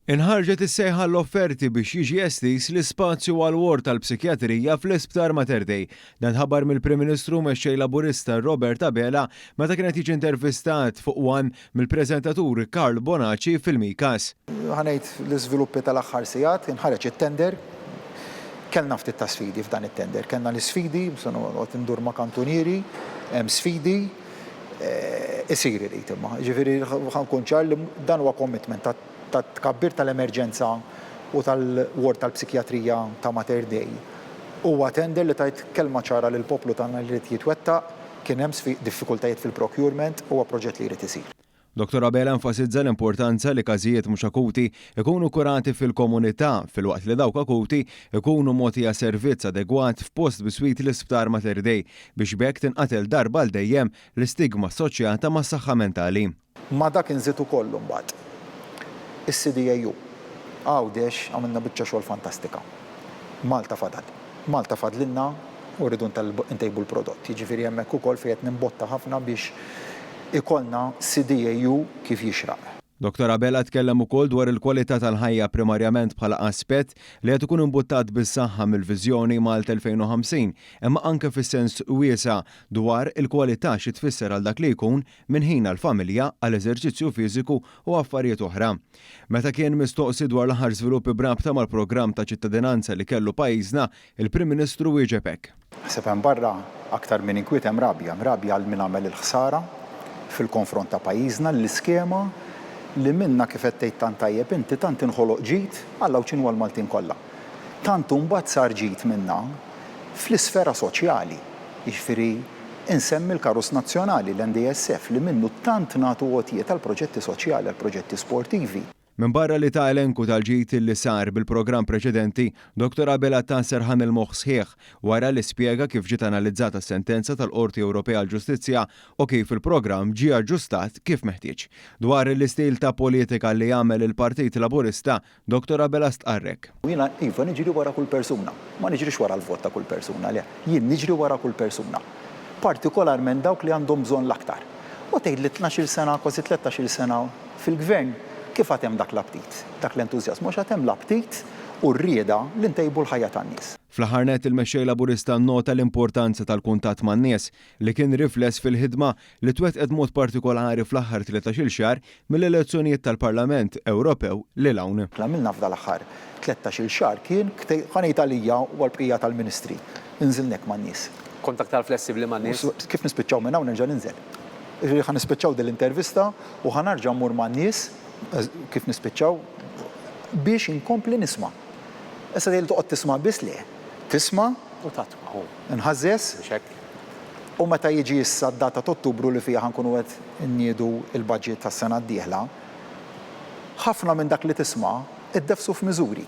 Inħarġet is-sejħa l-offerti biex jiġi estis l-ispazju għal-ward tal-psikjatrija fl-Isptar Mater Dei. Dan ħabar mill-Prim Ministru mexxej Laburista Robert Abela meta kienet jiġi intervistat fuq One mill-preżentatur Karl Bonacci fil-Mikas. Ħanejt l-iżviluppi tal-aħħar sigħat inħareġ it-tender. Kellna ftit ta' sfidi f'dan it-tender. Kellna l-isfidi, qed indur ma' kantunieri, hemm sfidi isir irid imma. Ġifieri ħankun ċar li dan huwa commitment ta' tkabbir tal-emerġenza u tal-ward tal-psikjatrija ta' Mater Dei. Huwa tender li tajt kelma ċara lill poplu tagħna li jrid jitwettaq, kien hemm diffikultajiet fil-procurement, huwa proġett li jrid isir. Dr. Abela enfasizza l-importanza li każijiet mhux akuti ikunu kurati fil-komunità filwaqt li dawk akuti ikunu mogħtija servizz adegwat f'post biswit l-Isptar Mater Dei biex bekk tinqatel darba l dejjem l-istigma assoċjata mas-saħħa mentali. Ma dak inżitu kollu mbagħad. Is-CDAU għawdex għamilna biċċa xogħol fantastika. Malta fadal. Malta fadlilna u rridu ntejbu l-prodotti. Jiġifieri hemmhekk ukoll fejn qed nimbotta ħafna biex ikollna CDAU kif jixraq. Dr. Abela tkellem ukoll dwar il-kwalità tal-ħajja primarjament bħala aspett li qed ikun imbuttat bis-saħħa mill-viżjoni Malta 2050, imma anke fis-sens wiesa' dwar il-kwalità xi tfisser għal dak li jkun minn ħin għall-familja għal eżerċizzju fiżiku u affarijiet oħra. Meta kien mistoqsi dwar l-aħħar żviluppi brabta mal-programm ta' ċittadinanza li kellu pajjiżna, il-Prim Ministru wieġeb hekk. Ħseb hemm barra aktar minn inkwiet hemm rabja għal min għamel il-ħsara fil-konfront ta' pajjiżna l-iskema li minna kif qed tgħid tant tajjeb inti tant inħoloq ġid Alla ċinhu l-Maltin kollha. Tant mbagħad sar ġid minna fl-isfera soċjali. Jiġifieri insemmi l-Karus Nazzjonali l-NDSF li minnu tant nagħtu għotijiet għal proġetti soċjali għal proġetti sportivi. Min barra li ta' elenku tal-ġid li sar bil-programm preċedenti, Dr. Abela ta' serħan il-moħħ sħiħ wara li spjega kif ġiet analizzata s-sentenza tal-Qorti Ewropea għall-Ġustizzja u kif il-programm ġie aġġustat kif meħtieġ. Dwar l-istil ta' politika li jagħmel il-Partit Laburista, Dr. Abela stqarrek. Jiena iva niġri wara kull persuna, ma niġrix wara l-vot ta' kull persuna, le. Jien niġri wara kull persuna. Partikolarment dawk li għandhom bżonn l-aktar. U tgħid li 12-il sena, kważi 13-il sena fil-gvern kif għatem dak l-aptit, dak l-entużjasmu, għatem l-aptit u r-rieda li ntejbu l-ħajja tan-nies. Fl-aħħar nett il-mexxej Laburista nnota l-importanza tal-kuntatt man-nies li kien rifless fil-ħidma li twettqet mod partikolari fl-aħħar 13-il xahar mill-elezzjonijiet tal-Parlament Ewropew lil hawn. Għamilna f'dal-aħħar 13-il xahar kien ħanejt għalija u għall-bqija tal-Ministri. Inżilnek man-nies. Kont aktar flessibbli man-nies? Kif nispiċċaw minn hawn nerġa' ninżel. Ħan nispiċċaw dil-intervista u ħanarġa' mmur man-nies kif nispiċċaw biex inkompli nisma'. Issa tgħid toqgħod tisma' biss le. Tisma' u tatma' inħażżes. U meta jiġi issa d-data ta' Ottubru li fiha ħankunu qed inniedu l-baġġett tas-sena d-dieħla, ħafna minn dak li tisma' iddefsu f'miżuri.